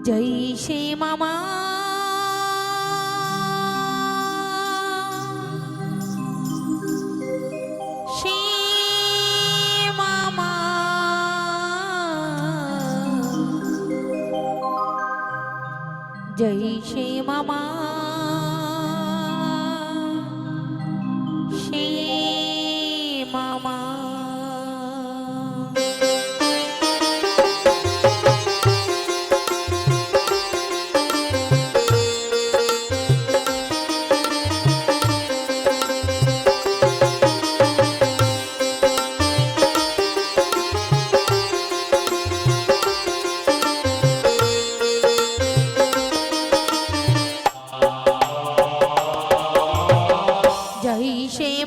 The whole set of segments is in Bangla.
জয় শ্রী মামা শ্রী মামা জয় শ্রী মামা শ্রী মামা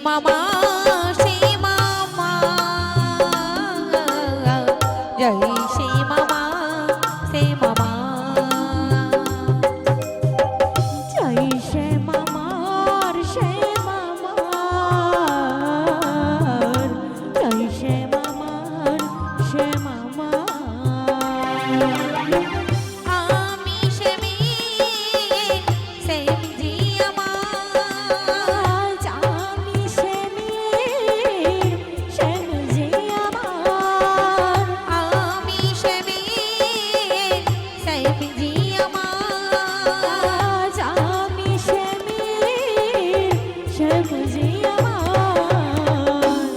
মামা শ্রী মামা জয় শ্রী মামা শ্রী মামা জয় শ্রী মামার শ্রী মামার জয় শ্রী মামার শ্রী মামা আমি শ্যামী শ্যামজি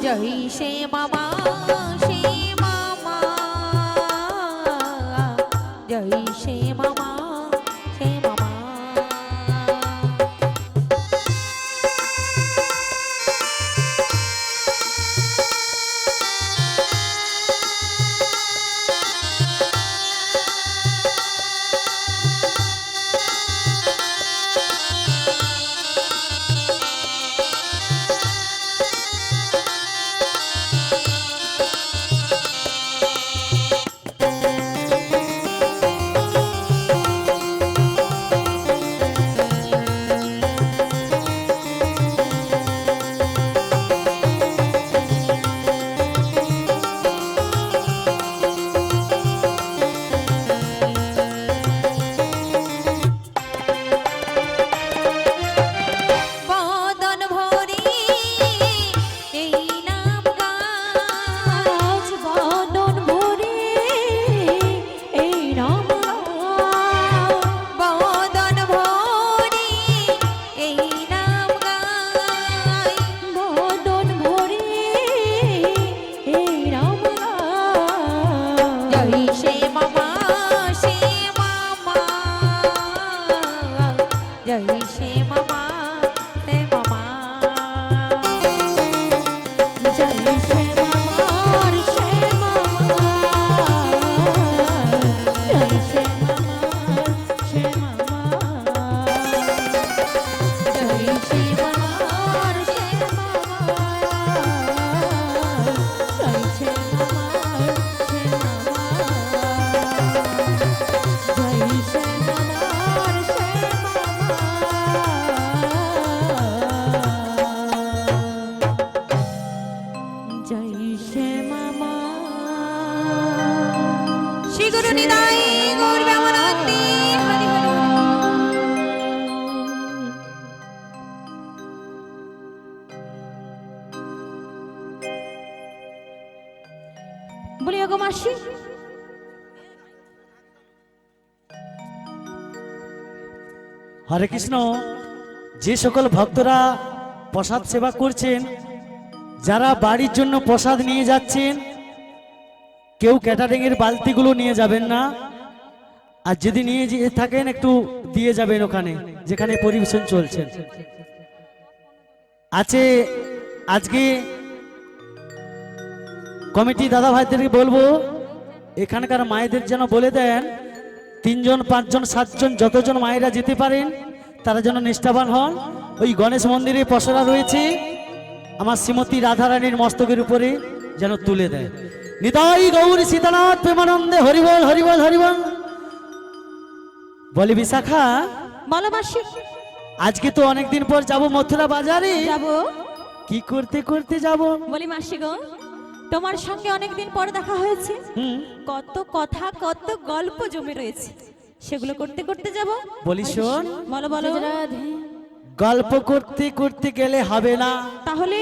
জয় শ্রী মামা শ্রী মামা জয় শ্রী মামা শ্রী মামা জয় শ্রী মামার শ্রী মামা জয় শ্রী মামার শ্রী মামা জয় শ্রী মামার শ্রী মামা জয় শ্রী মামার শ্রী মামা জয় শ্রী মামার শ্রী জয় শ্রী মামা শ্রী গুরু নিতাই গৌর ব্যামনন্দী হরি হরি বলিয়া গো মাসি হরে কৃষ্ণ। যে সকল ভক্তরা প্রসাদ সেবা করছেন, যারা বাড়ির জন্য প্রসাদ নিয়ে যাচ্ছেন, কেউ ক্যাটারিং এর বালতিগুলো নিয়ে যাবেন না। আর যদি নিয়ে থাকেন একটু দিয়ে যাবেন ওখানে যেখানে পরিবেশন চলছে। আছে আজকে কমিটি দাদা ভাইদেরকে বলবো এখানকার মায়েদের যেন বলে দেন 3 জন 5 জন 7 জন যতজন মায়েরা যেতে পারেন তারা যেন নিষ্ঠাবান হন। ওই গণেশ মন্দিরে পসরা রয়েছে, আমার শ্রীমতী রাধারানীর মস্তকের উপরে যেন তুলে দেয়। নিতাই গৌর সীতানাথ প্রেমানন্দে হরিবল হরিবল হরিবল। বলে বিশাখা, বলো মাসি। আজকে তো অনেকদিন পর যাব মথুরা বাজারে। যাব। কি করতে করতে যাব? বলি মাসি গো, তোমার সঙ্গে অনেকদিন পর দেখা হয়েছে, কত কথা কত গল্প জমে রয়েছে। সেগুলো করতে করতে যাব। বলি শোন, বলো বলো। গল্প করতে করতে গেলে হবে না, তাহলে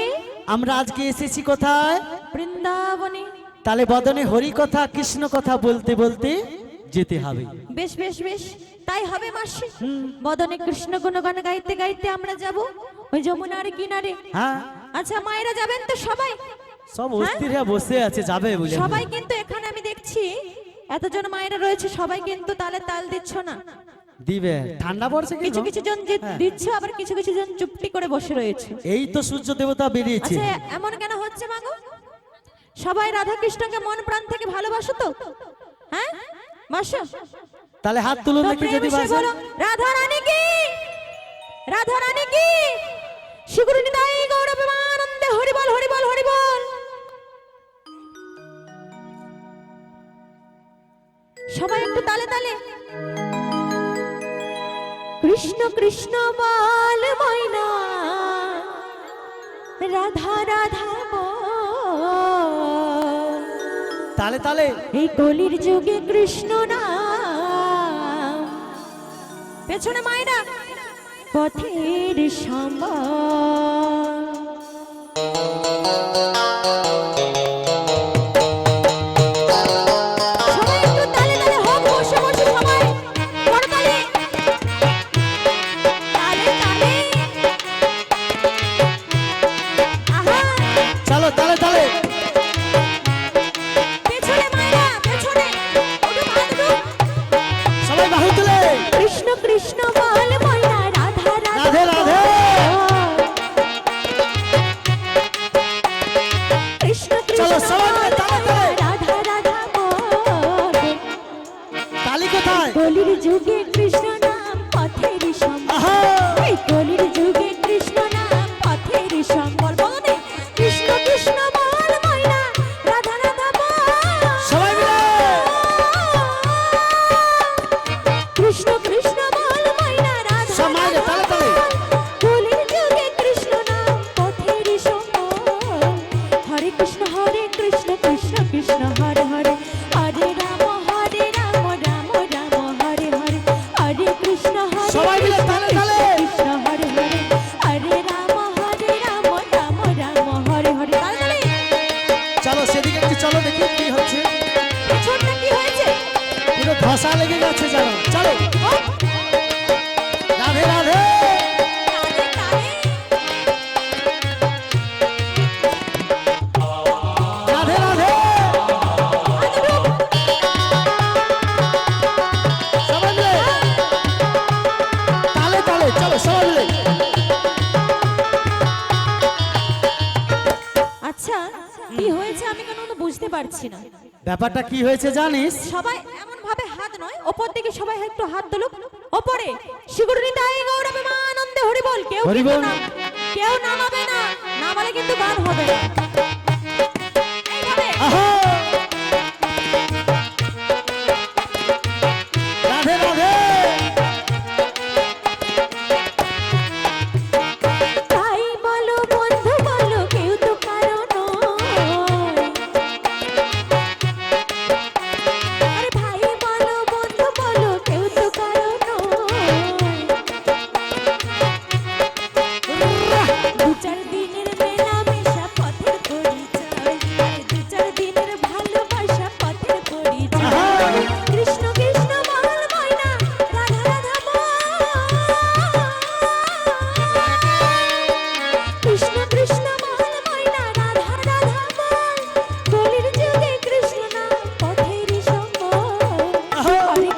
আমরা আজকে এসেছি কোথায়? বৃন্দাবনে। তাহলে বদনে হরি কথা কৃষ্ণ কথা বলতে বলতে যেতে হবে। বেশ বেশ বেশ, তাই হবে মাসি। বদনে কৃষ্ণ গুণগান গাইতে গাইতে আমরা যাব ওই যমুনার কিনারে। হ্যাঁ, আচ্ছা মায়েরা যাবেন তো সবাই? সব অস্থির হয়ে বসে আছে, যাবে বলে। সবাই কিন্তু এখানে আমি দেখছি এতজন মায়েরা রয়েছে, সবাই কিন্তু তালে তাল দিচ্ছ না। দিবে, ঠান্ডা পড়ছে কিছু কিন্তু। কিছু জন দিচ্ছে, আবার কিছু কিছু জন চুপটি করে বসে রয়েছে। এই তো সূর্য দেবতা বেরিয়েছে। আচ্ছা এমন কেন হচ্ছে মাগো? সবাই রাধা কৃষ্ণকে মন প্রাণ থেকে ভালোবাসো তো? হ্যাঁ বাসো? তাহলে হাত তুলুন তো দেখি যদি প্রেমে সে বাসে। বলো, রাধা রানী কি, রাধা রানী কি, শিগুরি নিতাই গৌর প্রেমানন্দে হরি বল হরি বল হরি বল। সবাই একটু তালে তালে। কৃষ্ণ কৃষ্ণ বল ময়না, রাধা রাধা বল। তালে তালে। এই কলির যুগে কৃষ্ণ নাম, পেছনে মায়েরা পথের সম্বল। সবাই একটু তালে তালে হোক, বসে বসে সবাই করতালি। তালে তালে। আহা, চলো তালে তালে। পেছনে মায়েরা পেছনে। উঠুন, হাত উঠুন। সবাই বাহু তুলে। কৃষ্ণ কৃষ্ণ বল ময়না, রাধা রাধে রাধা রাধে। কৃষ্ণ চলো, কৃষ্ণ সবাই মিলে তালে তালে। রাধা রাধা বল। তালি কোথায়? কলির যুগে কৃষ্ণ নাম পথের সম্বল। আহা, এই কলির যুগে কৃষ্ণ নাম পথের সম্বল। বলো নে, কৃষ্ণ কৃষ্ণ বল ময়না, রাধা রাধা বল। সবাই মিলে। কৃষ্ণ কৃষ্ণ বল ময়না, রাধা সব মায়েরা তালে তালে। কলির যুগে কৃষ্ণ নাম পথের সম্বল। হরে কৃষ্ণ কৃষ্ণ কৃষ্ণ হরে হরে, হরে রাম রাম রাম হরে হরে, হরে কৃষ্ণ সবাই মিলে তালে তালে। কৃষ্ণ হরে হরে, হরে রাম রাম রাম হরে হরে। তালে তালে। চলো সেদিকে একটু চলো দেখি কি হচ্ছে। পেছনটা কি হয়েছে? পুরো ধসা লেগে গেছে জানো। চলো ও, রাধে রাধে। তালে তালে। রাধে রাধে। সবাই মিলে তালে তালে। চলো সবাই মিলে। আচ্ছা কি হয়েছে আমি কেন বুঝতে পারছি না। ব্যাপারটা কি হয়েছে জানিস? সবাই এমন ভাবে হাত নয়, ওপর দিকে সবাই একটু হাত তুলুক। ওপরে শিগুরি নিতাই গৌর প্রেমানন্দে হরি বল। কেউ হরি কিন্তু বল। কেউ নামাবে না, নামালে কিন্তু গান হবে না। এইভাবে। আহা, রাধে রাধে। তাই বলো বন্ধু বলো, কেউ তো কারো নয়। আরে ভাই বলো বন্ধু বলো, কেউ তো কারো নয়। দু চার দিনের মেলামেশা পথের পরিচয়, আরে দু চার দিনের ভালোবাসা পথের পরিচয়। কৃষ্ণ কৃষ্ণ বল ময়না, রাধা রাধা বল। কৃষ্ণ কৃষ্ণ বল ময়না, রাধা রাধা বল। কলির যুগে কৃষ্ণ নাম পথের সম্বল। হরে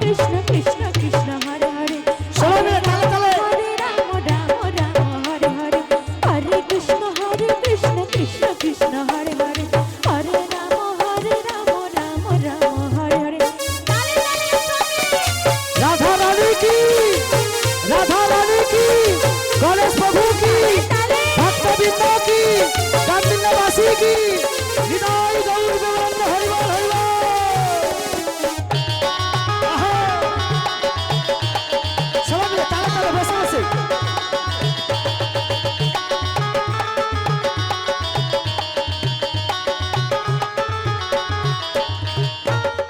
কৃষ্ণ কৃষ্ণ কৃষ্ণ হরে হরে, সবাই মিলে তালে তালে। হরে রাম রাম হরে হরে, হরে কৃষ্ণ কৃষ্ণ কৃষ্ণ হরে হরে, হরে রাম রাম হরে হরে। তালে তালে সবাই। রাধা রানী কি, রাধা রানী কি, গণেশ প্রভু কি, তালে। ভক্তবৃন্দ কি, কান্দিন্যবাসী কি, হৃদয় গৌর প্রেমানন্দ হরি বল হরি বল। আহা, সবাই মিলে তালে তালে বসে বসে।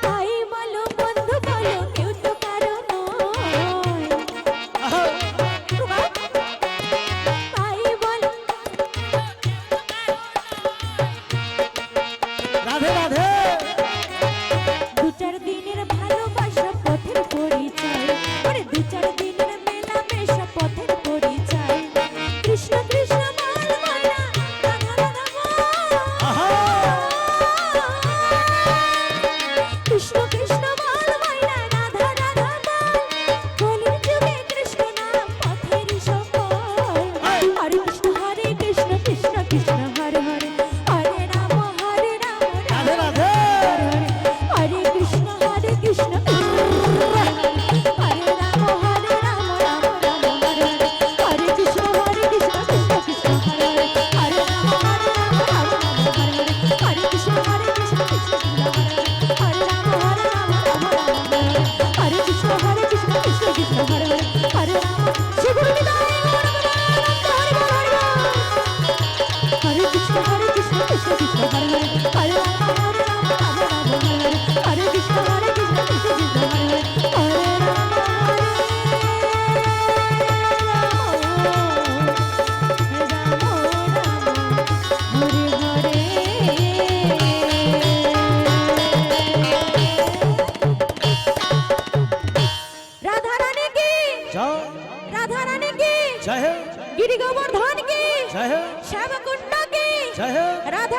তাই বলো বন্ধু বলো, কেউ তো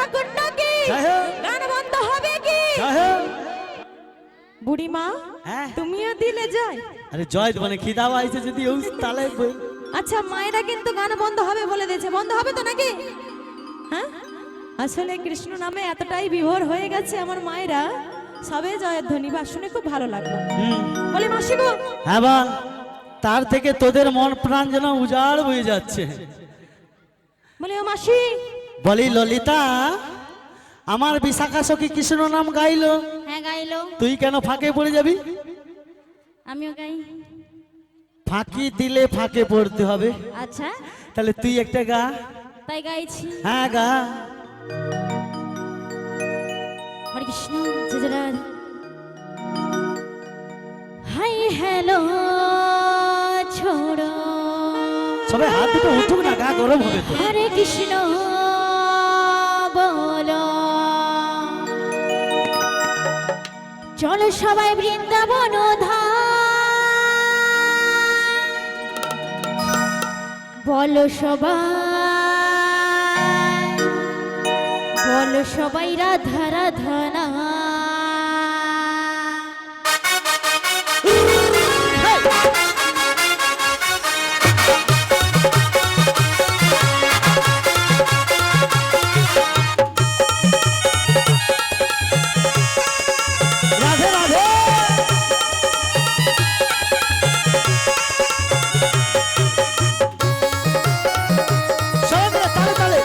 ঠাকুর নাকি জয় হোক। গান বন্ধ হবে কি জয় হোক। বুড়িমা হ্যাঁ। তুমিও দিলে জয় আরে জয় মানে খিদা পাইছে যদি ও তালে আচ্ছা মায়েরা কিন্তু গান বন্ধ হবে বলে দিয়েছে বন্ধ হবে তো নাকি হ্যাঁ আসলে কৃষ্ণ নামে এতটাই বিভোর হয়ে গেছে আমার মায়েরা সবে জয়ের ধ্বনি বা শুনে খুব ভালো লাগলো বলি মাসি গো হ্যাঁ বল তার থেকে তোদের মন প্রাণ যেন উজাড় হয়ে যাচ্ছে। বলি ও মাসি বলি ললিতা আমার বিশাখা সখী কৃষ্ণ নাম গাইলো, হ্যাঁ গাইলো তুই কেন ফাঁকে পড়ে যাবি? আমিও গাই ফাঁকি দিলে ফাঁকে পড়তে হবে, আচ্ছা তাহলে তুই একটা গা। তাই গাইছি হ্যাঁ গা। হরে কৃষ্ণ জয় জয় রাধে। হাই হ্যালো ছোড়ো সবাই হাত দুটো উঠুক না, গা গরম হবে তো। হরে কৃষ্ণ বলো চলো সবাই বৃন্দাবন বলো সবাই রাধা রাধা না রাধে রাধে। সবাই মিলে তালে তালে।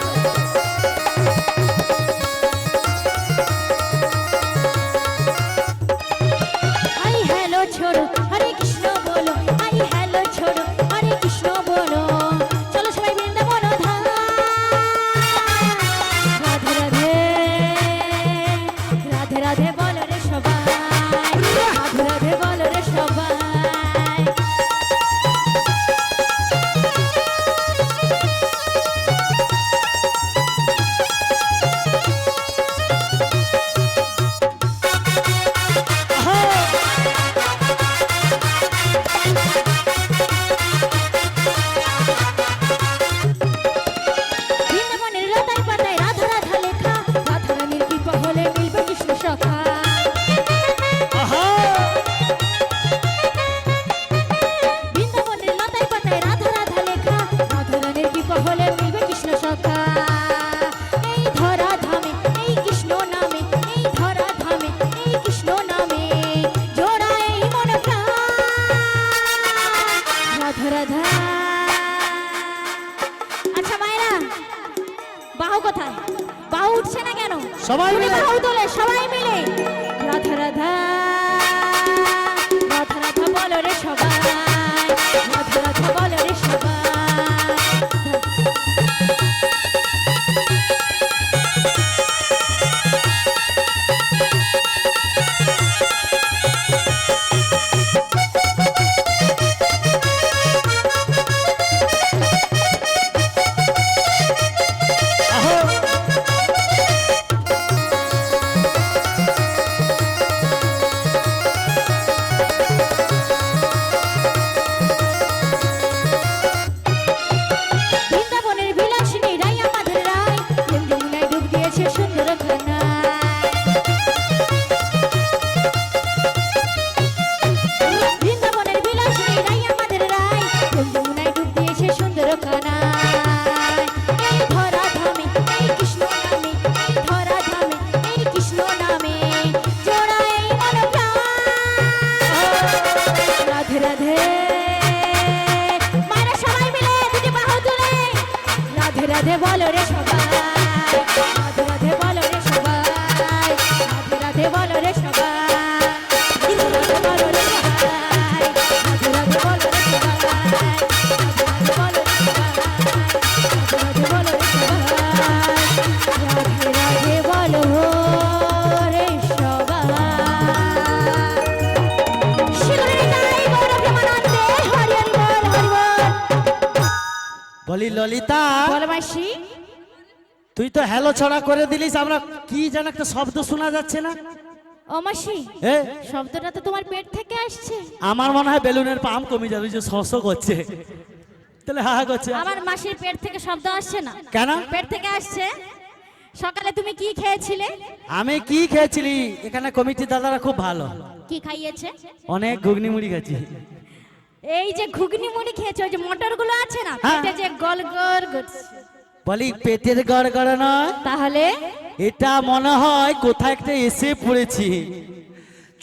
হাই হ্যালো ছোড়ো হরে কৃষ্ণ বলো হাই হ্যালো ছোড়ো হরে কৃষ্ণ বলো চলো সবাই বৃন্দাবন রাধে রাধে রাধে রাধে বলো রে সবাই রাধে রাধে বলো রে সবাই বৃন্দাবনের লতায় পাতায় রাধা রাধা লেখা রাধা রানীর কৃপা হলে মিলবে কৃষ্ণ সখা আহা। বৃন্দাবনের লতায় পাতায় রাধা রাধা লেখা রাধা রানীর কৃপা হলে মিলবে কৃষ্ণ সখা এই ধরা ধামে এই কৃষ্ণ নামে এই ধরা ধামে এই কৃষ্ণ নামে জোড়া এই মন প্রাণ রাধা রাধা আচ্ছা মায়েরা বাহু কোথায় বাহু উঠছে না কেন সবাই মিলে। বাহু তোলে সবাই মিলে রাধা রাধা রাধা রাধা বলো রে সবাই রাধা রাধা বলো রে সবাই আহা। বৃন্দাবনের বিলাসিনী রাই আমাদের রায় প্রেম যমুনায় ডুব দিয়েছে সুন্দর খানায় বৃন্দাবনের বিলাসিনী রাই আমাদের রায় প্রেম যমুনায় ডুব দিয়েছে সুন্দর খানায় এই ধরা ধামে এই কৃষ্ণ নামে এই ধরা ধামে এই কৃষ্ণ নামে জোড়া এই মন প্রাণ রাধে রাধে মায়েরা সবাই মিলে দুটি বাহু তুলে রাধে রাধে বলো রে সবাই রাধে রাধে বলো রে সবাই রাধে রাধে বলো রে সবাই রাধে রাধে বলো রে সবাই রাধে রাধে বলো রে সবাই রাধে রাধে বলো রে সবাই রাধে রাধে বলো রে সবাই শিগগিরই তাই গৌর প্রেমানন্দে হরি হরি বল হরি বল বলি ললিতা বল মাসি তুই তো হ্যালো ছড়া করে দিলিস, আমরা কি যেন একটা শব্দ শোনা যাচ্ছে না? ও মাসি এ শব্দটা তো তোমার পেট থেকে আসছে আমার মনে হয় বেলুনের পাম্প কমে যাবে, যে শস করছে তাহলে হা হা করছে। আমার মাসির পেট থেকে শব্দ আসছে না কেন? পেট থেকে আসছে সকালে তুমি কি খেয়েছিলে? আমি কি খেয়েছিলি? এখানে কমিটি দাদারা খুব ভালো, কি খাইয়েছে? অনেক ঘুগনি মুড়ি খাচ্ছি। এই যে ঘুগনি মুড়ি খেয়েছো, ওই যে মটর গুলো আছে না, হ্যাঁ। পেটে যে গল গল করছে। বলি পেটের গড়গড় নয়, তাহলে এটা মনে হয় কোথায় একটা এসে পড়েছি।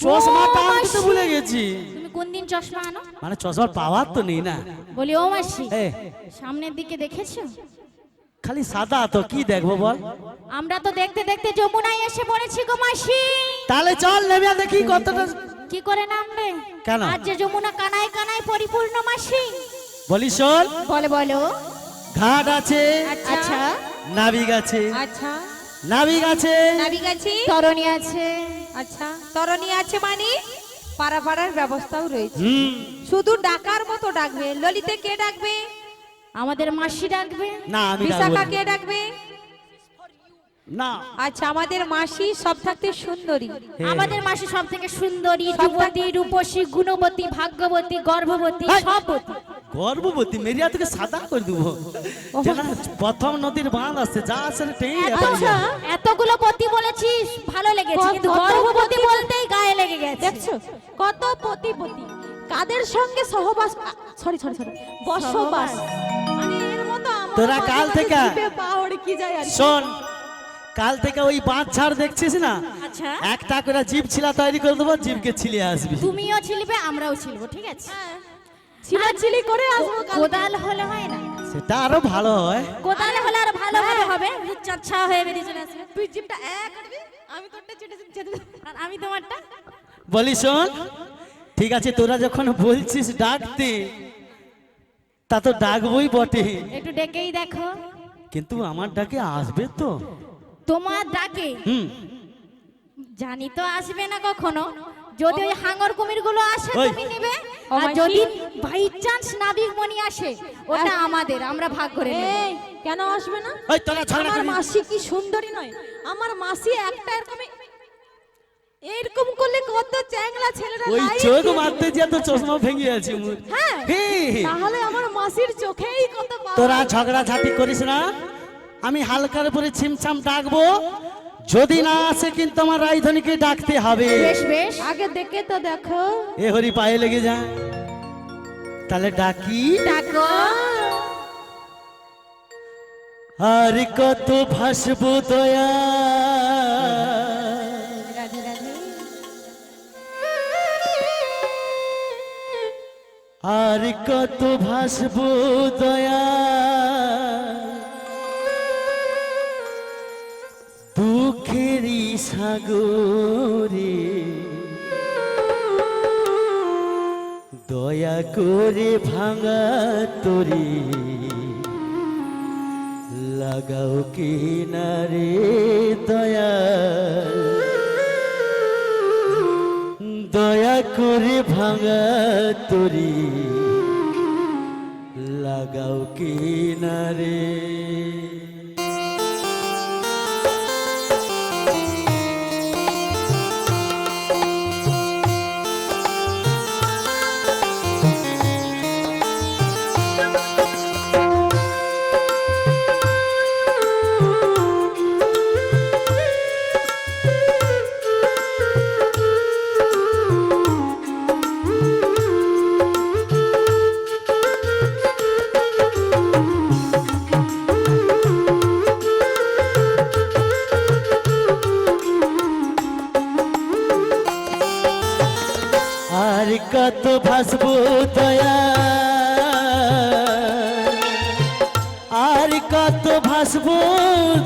চশমাটা আনতে তো ভুলে গেছি। তুমি কোন দিন চশমা আনো? মানে চশমার পাওয়ার তো নেই না। বলি ও মাসি, এ, সামনের দিকে দেখেছো? খালি সাদা তো কি দেখবো বল? আমরা তো দেখতে দেখতে যমুনায় এসে পড়েছি গো মাসি। তাহলে চল নেমে দেখি কতটা। কি করে নামবে? কেন? আজ যে যমুনা কানায় কানায় পরিপূর্ণ মাসি। বলি শোন, বলে বলো। ঘাট আছে, আচ্ছা নাবিক আছে, আচ্ছা নাবিক আছে, নাবিক আছে, তরণী আছে। আচ্ছা তরণী আছে, মানে পারাপাড়ার ব্যবস্থাও রয়েছে। হুম, শুধু ডাকার মতো ডাকবে। ললিতে কে ডাকবে? আমাদের মাসি ডাকবে। না আমি বিশাখা ডাকবো কে ডাকবে? না। আচ্ছা আমাদের মাসি সব থাকতে সুন্দরী। আমাদের মাসি সব থেকে সুন্দরী, সব যুবতী, রূপসী, গুণবতী, ভাগ্যবতী, গর্ভবতী, হাই! সববতী। গর্ভবতী মেরিয়া থেকে সাদা করে দেবো। যেন প্রথম নদীর বাঁধ আছে, যা আছে আচ্ছা, এতগুলো পতি বলেছিস, ভালো লেগেছে, কিন্তু কত গর্ভবতী পতি? বলতেই গায়ে লেগে গেছে। দেখছো কত পতি পতি কাদের সঙ্গে সহবাস, সরি সরি সরি বসবাস, মানে এর মতো আমার তোরা মাঝে কাল মাঝে থেকে জিভে পা অড়কে যায় আর কি। শোন, কাল থেকে ওই বাঁধ ছাড় দেখছিস না, আচ্ছা, একটা করে জিভ ছিলা তৈরি করে দেবো, জিভকে ছিলিয়ে আসবি। তুমিও ছিলবে, আমরাও ছিলবো, ঠিক আছে? চিলাচিলি করে আসবো কাল। কোদাল হলে হয় না? সেটা আরো ভালো হয়। কোদাল হলে আর ভালো হবে, চাচ্ছা হয়ে বেরিয়ে চলে আসবে। তুই জিভটা এক করবি, আমি তোরটা চেটে চেটে দেব। আর আমি তোমারটা। বলি শোন, ঠিক আছে তোরা যখন বলছিস ডাকতে, তা তো ডাকবই বটে, একটু ডেকেই দেখো। কিন্তু আমার ডাকে আসবে তো? তোমার ডাকে হুম, জানি তো আসবে না কখনো। যদি ওই হাঙর কুমির গুলো আসে ওই। তুমি নিবে, ও আর মাসি। যদি বাই চান্স নাবিক মনি আসে, ওটা আমাদের, আমরা ভাগ করে নেব। এই কেন আসবে না? ওই তোরা ঝগড়া আমার করবি। মাসি কি সুন্দরী নয়? আমার মাসি একটা এরকম এরকম করলে কত চ্যাংলা ছেলেরা ওই লাইন চোখ দিয়ে মারতে যে তো চশমা ভেঙে আছে মোর। হ্যাঁ হে, তাহলে আমার মাসির চোখেই কত পাওয়া। তোরা ঝগড়া ঝাঁটি করিস না, আমি হালকার উপরে ছিমছাম ডাকবো, যদি না আসে কিন্তু আমার রাজধানীকে ডাকতে হবে। বেশ বেশ, আগে দেখে তো দেখো। এ হরি পায়ে লেগে যায়, তাহলে ডাকি। ডাকো। আর কত ভাসবো দয়া, রাধে রাধে। আর কত ভাসবো দয়া, দুঃখেরই সাগরে, দয়া করে ভাঙা তরি লাগাও কিনারে দয়া, দয়া করে ভাঙা তরি লাগাও কিনারে। আর কত ভাসবো দয়া, আর কত ভাসবো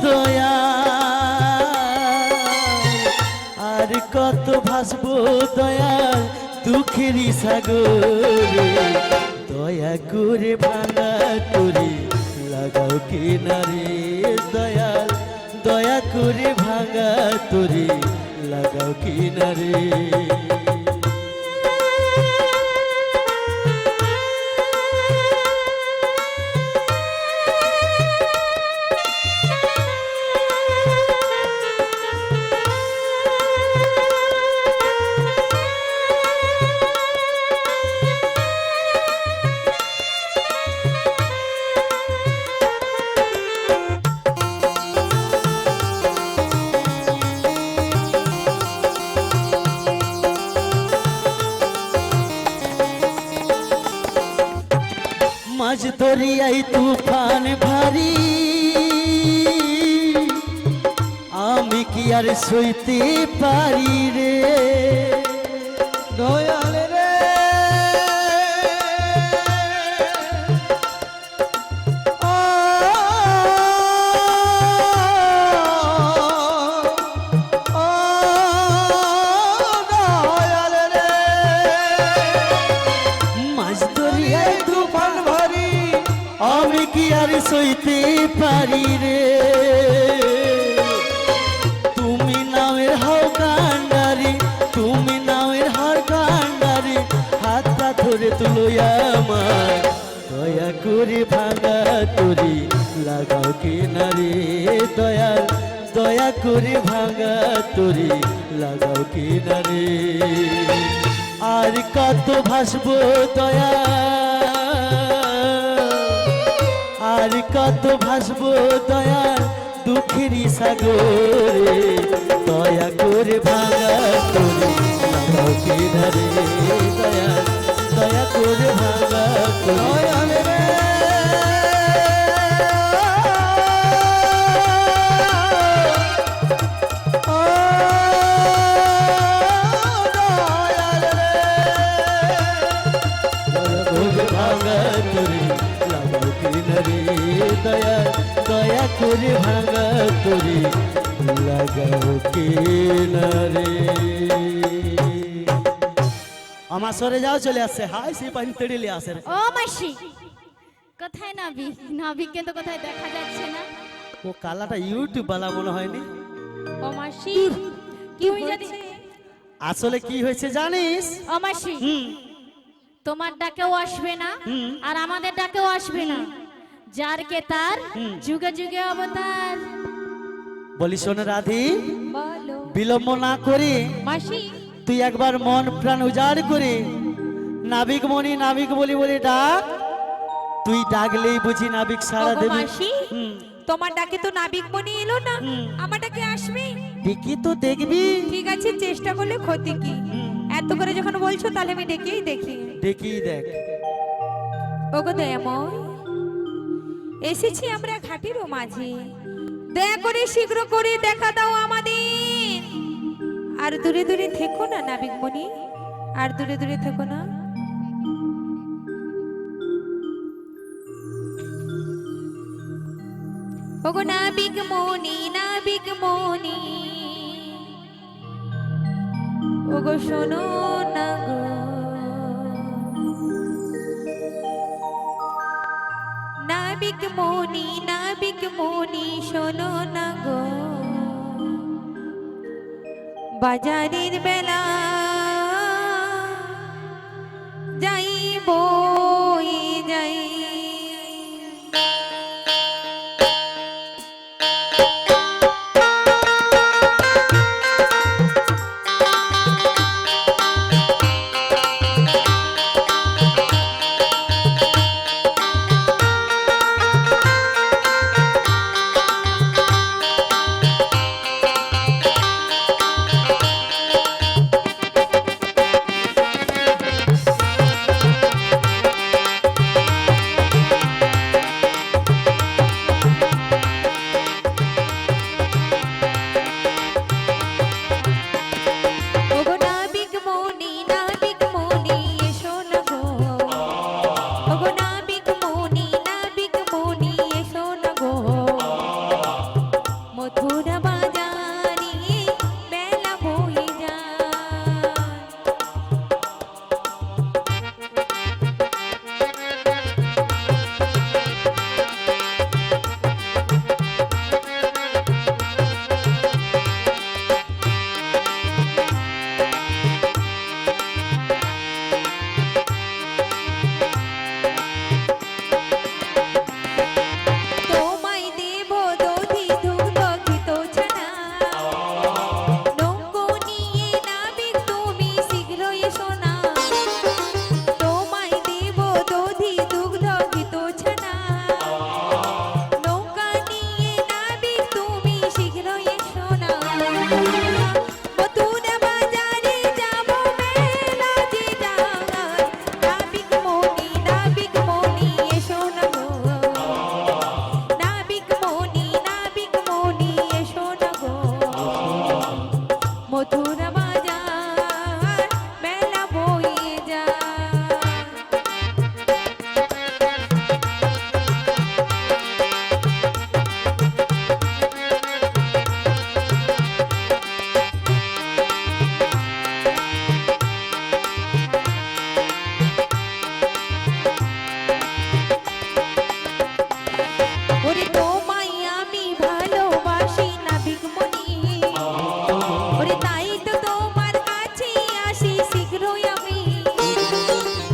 দয়া, আর কত ভাসবো দয়া, দুঃখেরই সাগরে, দয়া করে ভাঙা তোরে লাগাও কিনারে দয়াল, দয়া করে ভাঙা তোরে লাগাও কিনারে। মাঝ দরিয়ায় তুফান ভারী, আমি কি আর সইতে পারি রে দয়াল রে। ও, ও, দয়াল রে। মাঝ দরিয়ায় তুফান ভারী, আমি কি আর সইতে পারি রে। তুমি নামের হাও কান্ডারি, তুমি নামের হার কান্ডারি, হাতটা ধরে তুলো আমার, দয়া করে ভাঙা তরি লাগাও কিনারে দয়াল, দয়া করে ভাঙা তরি লাগাও কিনারে। আর কত ভাসবো দয়া, আর কত ভাসবো দয়া দুঃখেরই সাগরে, দয়া করে ভাঙা তরি লাগাও কিনারে দয়া, দয়া করে ভাঙা তরি রে। ও, দয়াল রে। দয়া করে ভাঙা তরি লাগাও কিনারে দয়া, দয়া করে ভাঙা তরি লাগাও কিনারে। আমার সরে যাও চলে আসছে, হাই সে পানি তেড়িলে আসে রে। ও মাসি, কোথায় নাবিক? নাবিককে তো কোথায় দেখা যাচ্ছে না। ও কালাটা ইউটিউব বালা মনে হয়নি। ও মাসি, কি হয়েছে? আসলে কি হয়েছে জানিস? ও মাসি, তোমার ডাকেও আসবে না আর আমাদের ডাকেও আসবে না, যার কে তার যুগে যুগে অবতার। বলি শোন রাধি, বলো বিলম্ব না করে মাসি। তুই একবার মন প্রাণ উজাড় করে নাবিক মনি নাবিক বলি বলে ডাক, তুই ডাকলেই বুঝি নাবিক সারা দেবে। মাসি, তোমার ডাকে তো নাবিক মনি এলো না, আমার ডাকে আসবে? ঠিকই তো দেখবি। ঠিক আছে, চেষ্টা করলে ক্ষতি কি? এত করে যখন বলছো তাহলে আমি ডেকেই দেখি। দেখি দেখ। ওগো দয়াময়, এসেছি আমরা ঘাটির মাঝে, দয়া করে শীঘ্র করে দেখা দাও আমাদের। আর দূরে দূরে থেকো না নাবিক মনি, আর দূরে দূরে থেকো না। ওগো নাবিক মনি, নাবিক মনি, ওগো শোনো না গো, নাবিক মনি, নাবিক মনি, শোনো না গো। বাজারের বেলা যাইব যাই,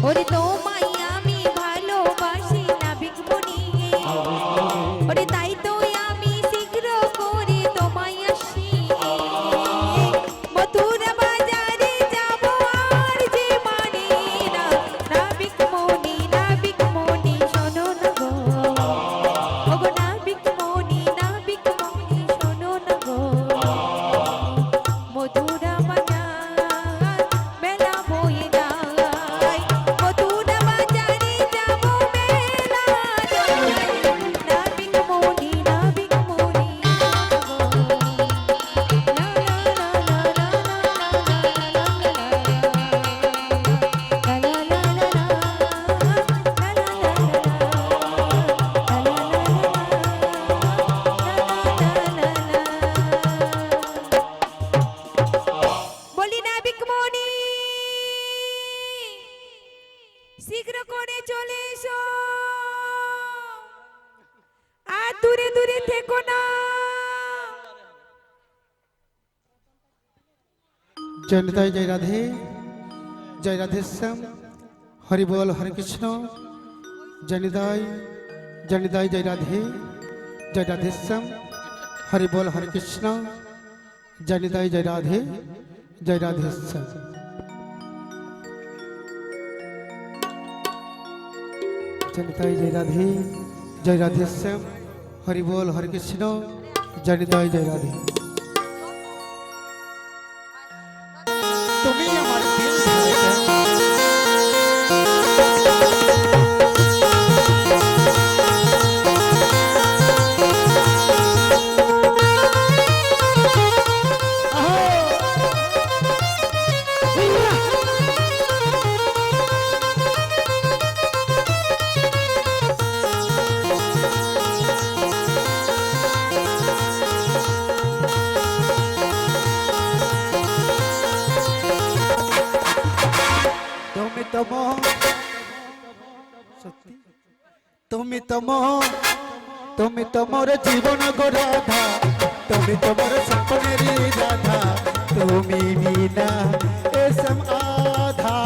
ওরে তোমায় আমি ভালোবাসি নাবিক মনি ওরে তাই তো আমি শীঘ্র করে তোমায় আসি মথুরা বাজারে যাব আর যে মানে না নাবিক মনি শোনো না গো ওগো নাবিক মনি শোনো না গো মথুরা বাজার মেলা বয়ে যায় মথুরা বাজারে যাব মেলা যায় নাবিক মনি গো লা লা লা বলি নাবিক মনি শীঘ্র করে চলে এসো আর দূরে দূরে থেকো না জয় নিতাই জয় রাধে জয় রাধে শ্যাম হরি বল হরে কৃষ্ণ জয় নিতাই জয় রাধে জয় রাধে শ্যাম হরি বল হরে কৃষ্ণ জয় নিতাই জয় রাধে শ্যাম জয় নিতাই জয় রাধে শ্যাম হরি বল হরে কৃষ্ণ জয় নিতাই জয় রাধে তুমি আমার দিল তুমি তোমার জীবন গো রাধা তুমি তোমার স্বপ্নের রাধা তুমি বিনা এসম আধা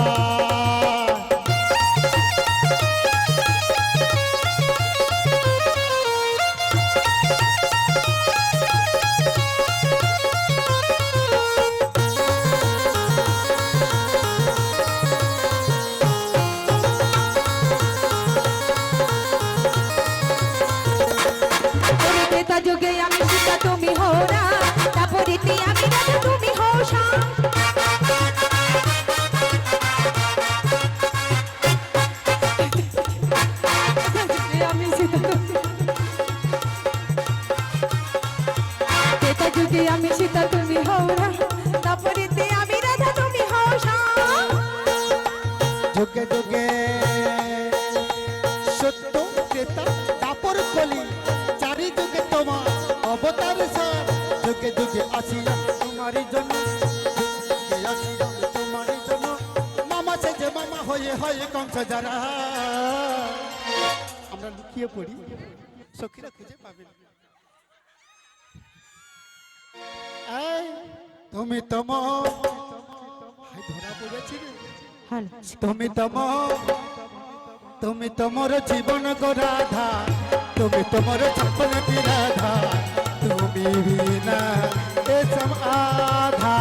ত্রেতা যুগে আমি সীতা তুমি হও রাম তারপরেতে আমি রাধা তুমি হও শ্যাম আমি সীতা ত্রেতা যুগে আমি সীতা তুমি হও রাম তারপরেতে আমি রাধা তুমি হও শ্যাম যুগে যুগে সত্য ত্রেতা তাপর কলি চারি যুগে তোমার অবতার সার যুগে যুগে আসিয়া তোমারই জন্য যুগে আসিয়া তোমারই জন্য মামা সে যে মামা হয়ে হয়ে কংস যারা আমরা লুকিয়ে পড়ি সখীরা খুঁজে পাবেন এই, তুমি তোমার হাই ধরা পড়েছি রে তুমি তোমার জীবন গো রাধা তুমি তোমার স্বপ্ন কি রাধা তুমি বিনা এসম আধা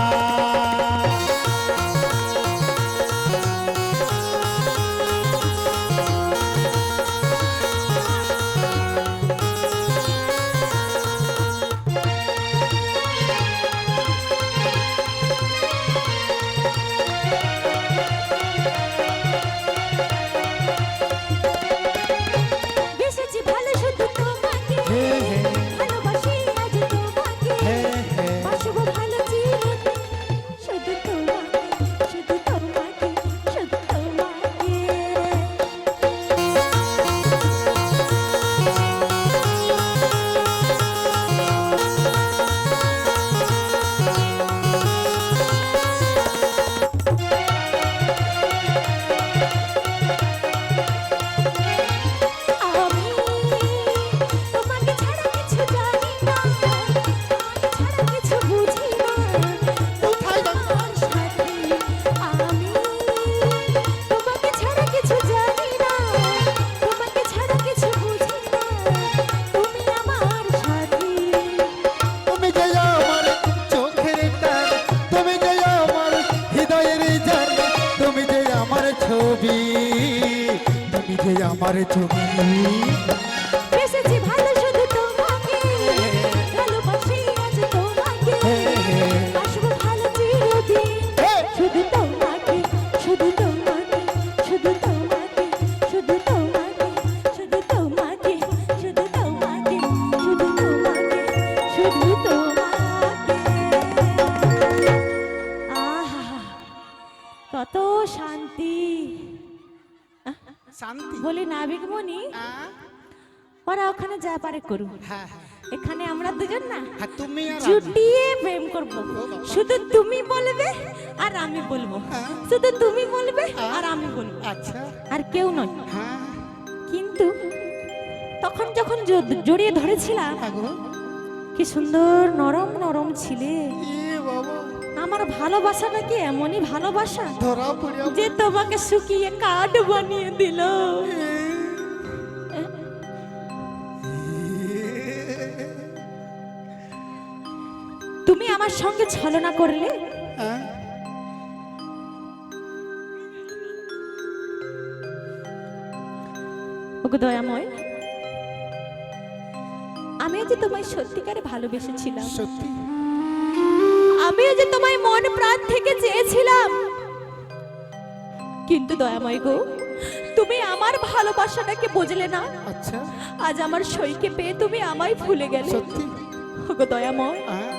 বেসেছি ভালো শুধু তোমাকে হে হে ভালোবাসি আজ তোমাকে হে হে বাসবো ভালো চিরদিন যে আমার ছবি বেসেছি ভালো শুধু তোমাকে, ভালোবাসি আজ তোমাকে, বাসবো ভালো চিরদিন, শুধু তোমাকে, শুধু তোমাকে, শুধু তোমাকে, শুধু তোমাকে, শুধু তোমাকে, শুধু তোমাকে, শুধু তোমাকে, শুধু তোমাকে। আহা, কত শান্তি। শান্তি। বলি নাবিকমণি, ওরা ওখানে যা পারে করুক, হ্যাঁ হ্যাঁ এখানে আমরা দুজন না হ্যাঁ, তুমি আর আমি। জুটিয়ে প্রেম করব। শুধু তুমি বলবে আর আমি বলবো, শুধু তুমি বলবে আর আমি বলবো, আচ্ছা আর কেউ নয়। হ্যাঁ কিন্তু তখন যখন জড়িয়ে ধরেছিলাম, হ্যাঁ গো। কি সুন্দর নরম নরম ছিলে। এ বাবা আমার ভালোবাসাটা কি এমনই ভালোবাসা ধরা পড়ে যে তোমাকে শুকিয়ে কাঠ বানিয়ে দিল। তুমি আমার সঙ্গে ছলনা করলে, হ্যাঁ ওগো দয়াময়, আমিও যে তোমায় সত্যিকারে ভালোবেসেছিলাম, সত্যি আমিও যে তোমায় মন প্রাণ থেকে চেয়েছিলাম, কিন্তু দয়াময় গো, তুমি আমার ভালোবাসাটাকে বুঝলে না। আচ্ছা আজ আমার সইকে পেয়ে তুমি আমায় ভুলে গেলে। সত্যি ওগো দয়াময়, হ্যাঁ